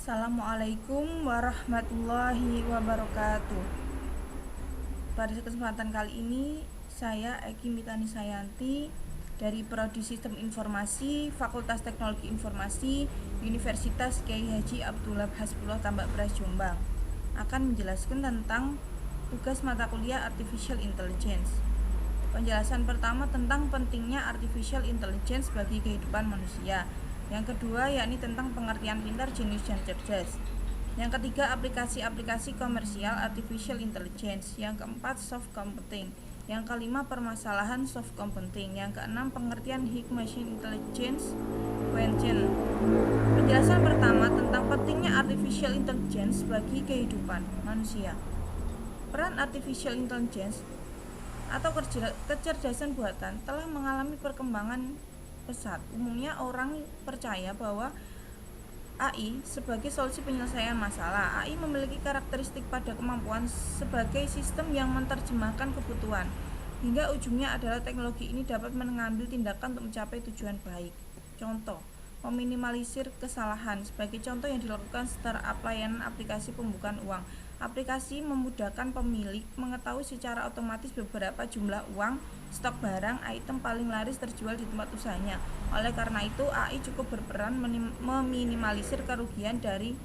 Assalamualaikum warahmatullahi wabarakatuh. Pada kesempatan kali ini saya Eki Mitani Sayanti dari Prodi Sistem Informasi Fakultas Teknologi Informasi Universitas Kyai Haji Abdullah Hasbullah Tambak Beras Jombang akan menjelaskan tentang tugas mata kuliah Artificial Intelligence. Penjelasan pertama tentang pentingnya Artificial Intelligence bagi kehidupan manusia. Yang kedua yakni tentang pengertian pintar, jenius, dan cerdas. Yang ketiga aplikasi-aplikasi komersial Artificial Intelligence. Yang keempat soft computing. Yang kelima permasalahan soft computing. Yang keenam pengertian high machine intelligence question. Penjelasan pertama tentang pentingnya Artificial Intelligence bagi kehidupan manusia. Peran Artificial Intelligence atau kecerdasan buatan telah mengalami perkembangan pesat. Umumnya orang percaya bahwa AI sebagai solusi penyelesaian masalah. AI memiliki karakteristik pada kemampuan sebagai sistem yang menerjemahkan kebutuhan, hingga ujungnya adalah teknologi ini dapat mengambil tindakan untuk mencapai tujuan baik. Contoh, meminimalisir kesalahan. Sebagai contoh yang dilakukan startup layanan aplikasi pembukaan uang. Aplikasi memudahkan pemilik mengetahui secara otomatis beberapa jumlah uang, stok barang, item paling laris terjual di tempat usahanya. Oleh karena itu, AI cukup berperan meminimalisir kerugian dari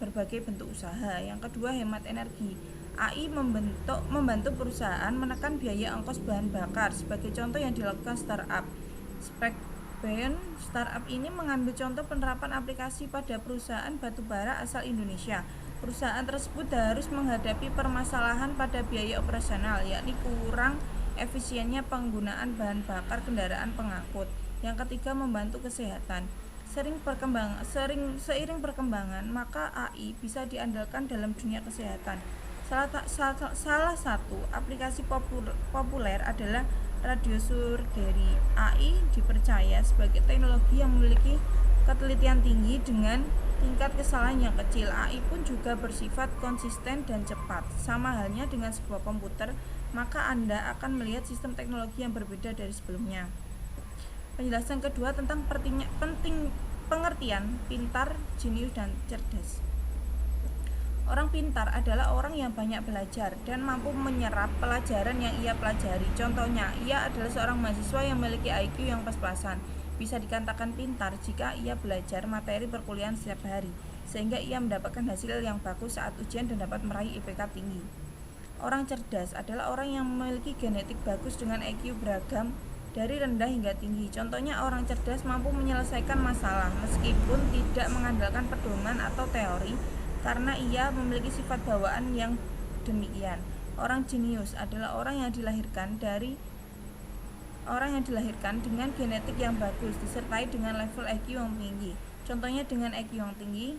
berbagai bentuk usaha. Yang kedua, hemat energi. AI membantu perusahaan menekan biaya ongkos bahan bakar. Sebagai contoh yang dilakukan startup Specbend. Startup ini mengambil contoh penerapan aplikasi pada perusahaan batubara asal Indonesia. Perusahaan tersebut harus menghadapi permasalahan pada biaya operasional, yakni kurang efisiennya penggunaan bahan bakar kendaraan pengangkut. Yang ketiga, membantu kesehatan. Seiring perkembangan, maka AI bisa diandalkan dalam dunia kesehatan. Salah satu aplikasi populer adalah radiosurgery. AI dipercaya sebagai teknologi yang memiliki ketelitian tinggi dengan tingkat kesalahan yang kecil. AI pun juga bersifat konsisten dan cepat. Sama halnya dengan sebuah komputer, maka Anda akan melihat sistem teknologi yang berbeda dari sebelumnya. Penjelasan kedua tentang penting pengertian pintar, jenius, dan cerdas. Orang pintar adalah orang yang banyak belajar dan mampu menyerap pelajaran yang ia pelajari. Contohnya, ia adalah seorang mahasiswa yang memiliki IQ yang pas-pasan. Bisa dikatakan pintar jika ia belajar materi perkuliahan setiap hari, sehingga ia mendapatkan hasil yang bagus saat ujian dan dapat meraih IPK tinggi. Orang cerdas adalah orang yang memiliki genetik bagus dengan IQ beragam dari rendah hingga tinggi. Contohnya, orang cerdas mampu menyelesaikan masalah meskipun tidak mengandalkan pedoman atau teori, karena ia memiliki sifat bawaan yang demikian. Orang jenius adalah orang yang dilahirkan dengan genetik yang bagus disertai dengan level IQ yang tinggi. Contohnya, dengan IQ yang tinggi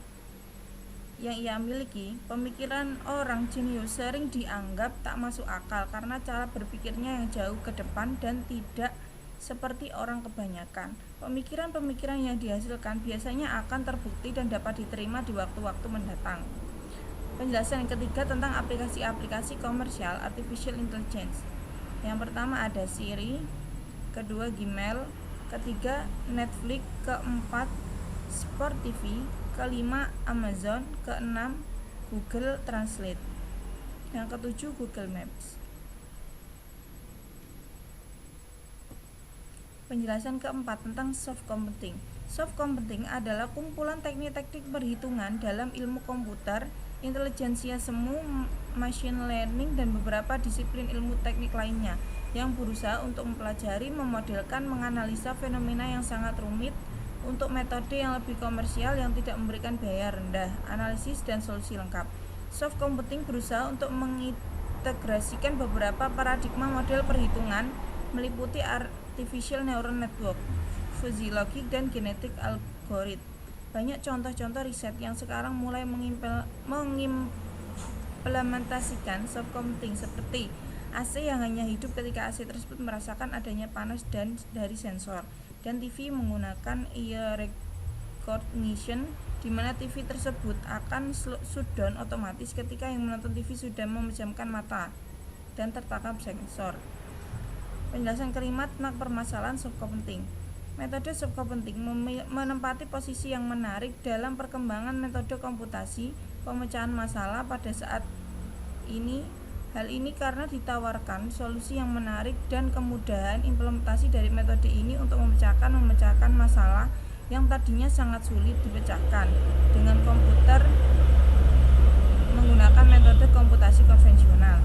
yang ia miliki, pemikiran orang jenius sering dianggap tak masuk akal karena cara berpikirnya yang jauh ke depan dan tidak seperti orang kebanyakan. Pemikiran-pemikiran yang dihasilkan biasanya akan terbukti dan dapat diterima di waktu-waktu mendatang. Penjelasan yang ketiga tentang aplikasi-aplikasi komersial Artificial Intelligence. Yang pertama ada Siri, kedua Gmail, ketiga Netflix, keempat Sport TV, kelima Amazon, keenam Google Translate, yang ketujuh Google Maps. Penjelasan keempat tentang soft computing. Soft computing adalah kumpulan teknik-teknik perhitungan dalam ilmu komputer, intelijensia semu, machine learning, dan beberapa disiplin ilmu teknik lainnya yang berusaha untuk mempelajari, memodelkan, menganalisa fenomena yang sangat rumit untuk metode yang lebih komersial yang tidak memberikan biaya rendah, analisis, dan solusi lengkap. Soft computing berusaha untuk mengintegrasikan beberapa paradigma model perhitungan meliputi artificial neural network, fuzzy logic, dan genetic algorithm. Banyak contoh-contoh riset yang sekarang mulai mengimplementasikan soft computing seperti AC yang hanya hidup ketika AC tersebut merasakan adanya panas dan dari sensor, dan TV menggunakan ear recognition, di mana TV tersebut akan shutdown otomatis ketika yang menonton TV sudah memejamkan mata dan tertangkap sensor. Penjelasan kelima tentang permasalahan soft computing. Metode subcomputing menempati posisi yang menarik dalam perkembangan metode komputasi pemecahan masalah pada saat ini. Hal ini karena ditawarkan solusi yang menarik dan kemudahan implementasi dari metode ini untuk memecahkan masalah yang tadinya sangat sulit dipecahkan dengan komputer menggunakan metode komputasi konvensional.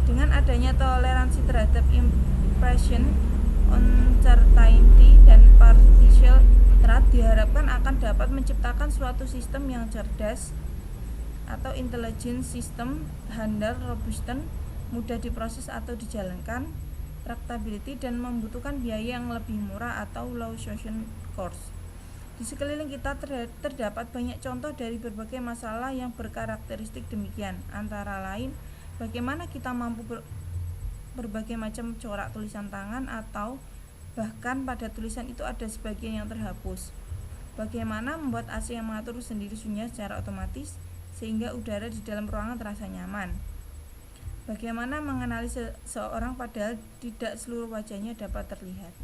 Dengan adanya toleransi terhadap impression, uncertainty, dan partial threat diharapkan akan dapat menciptakan suatu sistem yang cerdas atau intelligent system, handal, robust, mudah diproses atau dijalankan, tractability, dan membutuhkan biaya yang lebih murah atau low social cost. Di sekeliling kita terdapat banyak contoh dari berbagai masalah yang berkarakteristik demikian, antara lain bagaimana kita mampu berbagai macam corak tulisan tangan atau bahkan pada tulisan itu ada sebagian yang terhapus. Bagaimana membuat AC yang mengatur sendiri sunyi secara otomatis sehingga udara di dalam ruangan terasa nyaman. Bagaimana mengenali seseorang padahal tidak seluruh wajahnya dapat terlihat.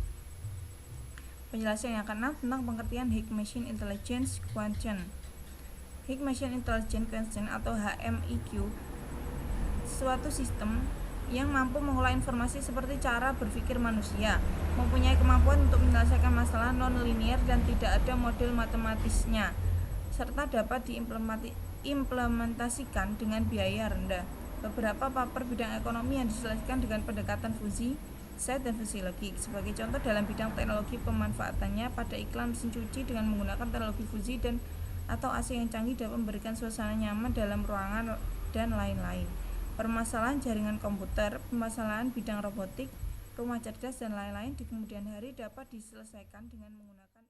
Penjelasan yang ke-6 tentang pengertian Higg Machine Intelligence Quotient. Higg Machine Intelligence Quotient atau HMIQ suatu sistem yang mampu mengolah informasi seperti cara berpikir manusia, mempunyai kemampuan untuk menyelesaikan masalah non-linear dan tidak ada model matematisnya, serta dapat diimplementasikan dengan biaya rendah. Beberapa paper bidang ekonomi yang diselesaikan dengan pendekatan fuzzy, set, dan fisiologi. Sebagai contoh dalam bidang teknologi pemanfaatannya pada iklan mesin cuci dengan menggunakan teknologi fuzzy dan atau AC yang canggih dapat memberikan suasana nyaman dalam ruangan dan lain-lain. Permasalahan jaringan komputer, permasalahan bidang robotik, rumah cerdas, dan lain-lain di kemudian hari dapat diselesaikan dengan menggunakan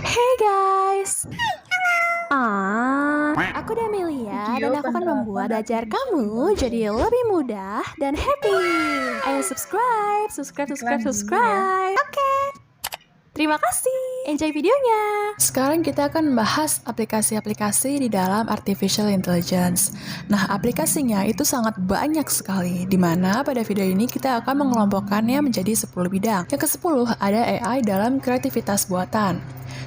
Hey guys, aku Damelia dan aku akan membuat belajar kamu jadi lebih mudah dan happy. Ayo subscribe. Oke. Terima kasih. Enjoy videonya. Sekarang kita akan membahas aplikasi-aplikasi di dalam Artificial Intelligence. Nah, aplikasinya itu sangat banyak sekali, di mana pada video ini kita akan mengelompokkannya menjadi 10 bidang. Yang ke-10 ada AI dalam kreativitas buatan.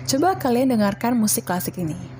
Coba kalian dengarkan musik klasik ini.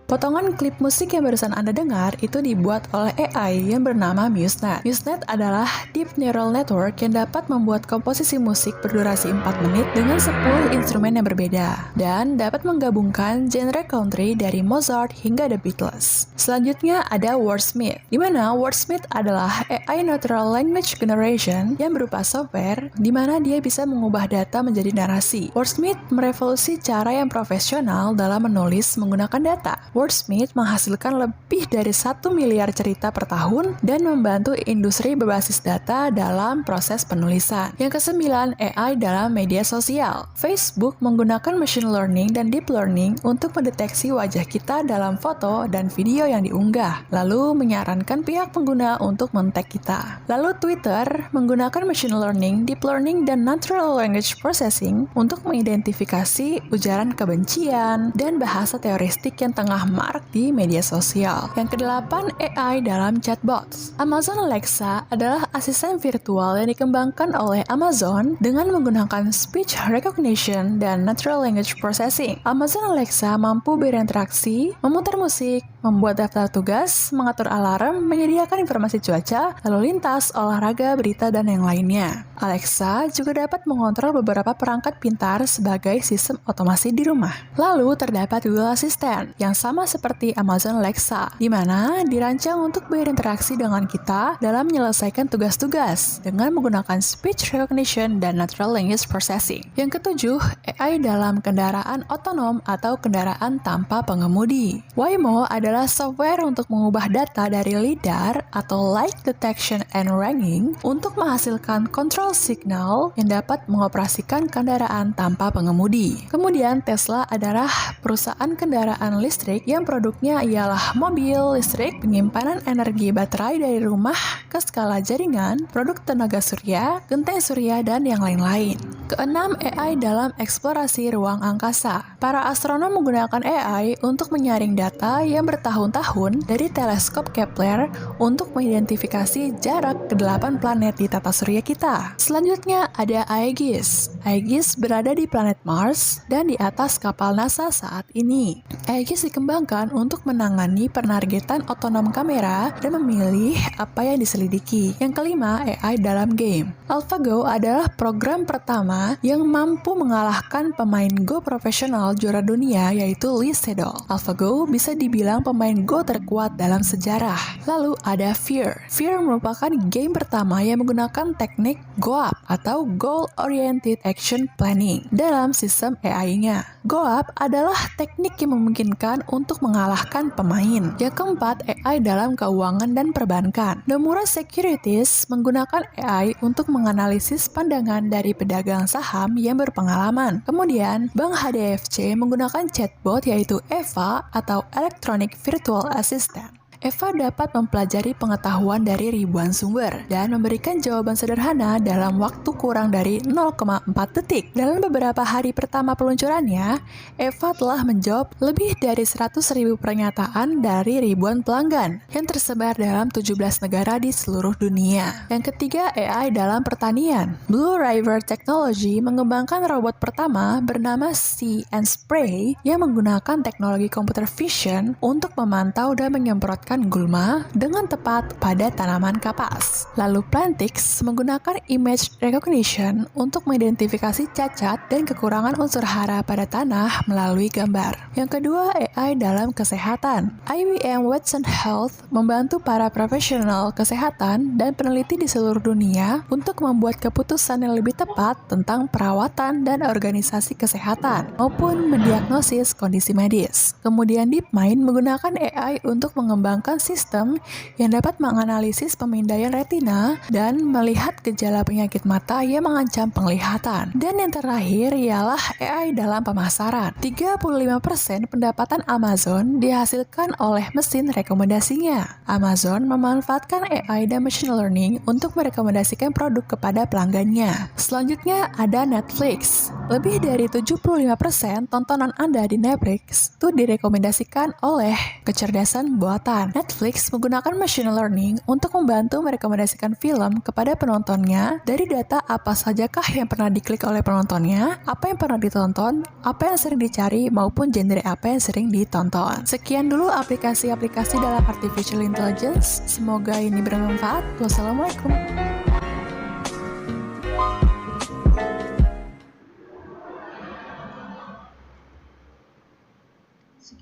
Potongan klip musik yang barusan Anda dengar itu dibuat oleh AI yang bernama MuseNet. MuseNet adalah Deep Neural Network yang dapat membuat komposisi musik berdurasi 4 menit dengan 10 instrumen yang berbeda dan dapat menggabungkan genre country dari Mozart hingga The Beatles. Selanjutnya ada Wordsmith, di mana Wordsmith adalah AI Natural Language Generation yang berupa software di mana dia bisa mengubah data menjadi narasi. Wordsmith merevolusi cara yang profesional dalam menulis menggunakan data. Wordsmith menghasilkan lebih dari 1 miliar cerita per tahun dan membantu industri berbasis data dalam proses penulisan. Yang ke-9, AI dalam media sosial. Facebook menggunakan machine learning dan deep learning untuk mendeteksi wajah kita dalam foto dan video yang diunggah, lalu menyarankan pihak pengguna untuk men-tag kita. Lalu Twitter menggunakan machine learning, deep learning, dan natural language processing untuk mengidentifikasi ujaran kebencian dan bahasa teoristik yang tengah marak di media sosial. Yang ke-8, AI dalam chatbots. Amazon Alexa adalah asisten virtual yang dikembangkan oleh Amazon dengan menggunakan speech recognition dan natural language processing. Amazon Alexa mampu berinteraksi, memutar musik, membuat daftar tugas, mengatur alarm, menyediakan informasi cuaca, lalu lintas, olahraga, berita, dan yang lainnya. Alexa juga dapat mengontrol beberapa perangkat pintar sebagai sistem otomasi di rumah. Lalu terdapat Google Assistant yang sama seperti Amazon Alexa, di mana dirancang untuk berinteraksi dengan kita dalam menyelesaikan tugas-tugas dengan menggunakan speech recognition dan natural language processing. Yang ke-7, AI dalam kendaraan otonom atau kendaraan tanpa pengemudi. Waymo adalah adalah software untuk mengubah data dari LiDAR atau Light Detection and Ranging untuk menghasilkan control signal yang dapat mengoperasikan kendaraan tanpa pengemudi. Kemudian Tesla adalah perusahaan kendaraan listrik yang produknya ialah mobil listrik, penyimpanan energi baterai dari rumah ke skala jaringan, produk tenaga surya, genteng surya, dan yang lain-lain. Keenam, AI dalam eksplorasi ruang angkasa. Para astronom menggunakan AI untuk menyaring data yang bertahun-tahun dari teleskop Kepler untuk mengidentifikasi jarak ke 8 planet di tata surya kita. Selanjutnya ada Aegis. Aegis berada di planet Mars dan di atas kapal NASA saat ini. Aegis dikembangkan untuk menangani penargetan otonom kamera dan memilih apa yang diselidiki. Yang kelima, AI dalam game. AlphaGo adalah program pertama yang mampu mengalahkan pemain Go profesional juara dunia yaitu Lee Sedol. AlphaGo bisa dibilang pemain Go terkuat dalam sejarah. Lalu ada Fear. Fear merupakan game pertama yang menggunakan teknik GOAP atau Goal Oriented Action Planning dalam sistem AI-nya. GOAP adalah teknik yang memungkinkan untuk mengalahkan pemain. Yang keempat, AI dalam keuangan dan perbankan. Nomura Securities menggunakan AI untuk menganalisis pandangan dari pedagang saham yang berpengalaman. Kemudian, Bank HDFC menggunakan chatbot yaitu EVA atau Electronic Virtual Assistant. EVA dapat mempelajari pengetahuan dari ribuan sumber dan memberikan jawaban sederhana dalam waktu kurang dari 0,4 detik. Dalam beberapa hari pertama peluncurannya, EVA telah menjawab lebih dari 100.000 pernyataan dari ribuan pelanggan yang tersebar dalam 17 negara di seluruh dunia. Yang ketiga, AI dalam pertanian. Blue River Technology mengembangkan robot pertama bernama See and Spray yang menggunakan teknologi computer vision untuk memantau dan menyemprotkan gulma dengan tepat pada tanaman kapas. Lalu Plantix menggunakan image recognition untuk mengidentifikasi cacat dan kekurangan unsur hara pada tanah melalui gambar. Yang kedua, AI dalam kesehatan. IBM Watson Health membantu para profesional kesehatan dan peneliti di seluruh dunia untuk membuat keputusan yang lebih tepat tentang perawatan dan organisasi kesehatan maupun mendiagnosis kondisi medis. Kemudian DeepMind menggunakan AI untuk mengembangkan sistem yang dapat menganalisis pemindaian retina dan melihat gejala penyakit mata yang mengancam penglihatan. Dan yang terakhir ialah AI dalam pemasaran. 35% pendapatan Amazon dihasilkan oleh mesin rekomendasinya. Amazon memanfaatkan AI dan machine learning untuk merekomendasikan produk kepada pelanggannya. Selanjutnya ada Netflix. Lebih dari 75% tontonan Anda di Netflix itu direkomendasikan oleh kecerdasan buatan. Netflix menggunakan machine learning untuk membantu merekomendasikan film kepada penontonnya dari data apa sajakah yang pernah diklik oleh penontonnya, apa yang pernah ditonton, apa yang sering dicari, maupun genre apa yang sering ditonton. Sekian dulu aplikasi-aplikasi dalam Artificial Intelligence. Semoga ini bermanfaat. Wassalamualaikum.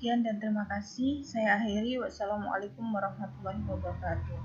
Sekian dan terima kasih. Saya akhiri. Wassalamualaikum warahmatullahi wabarakatuh.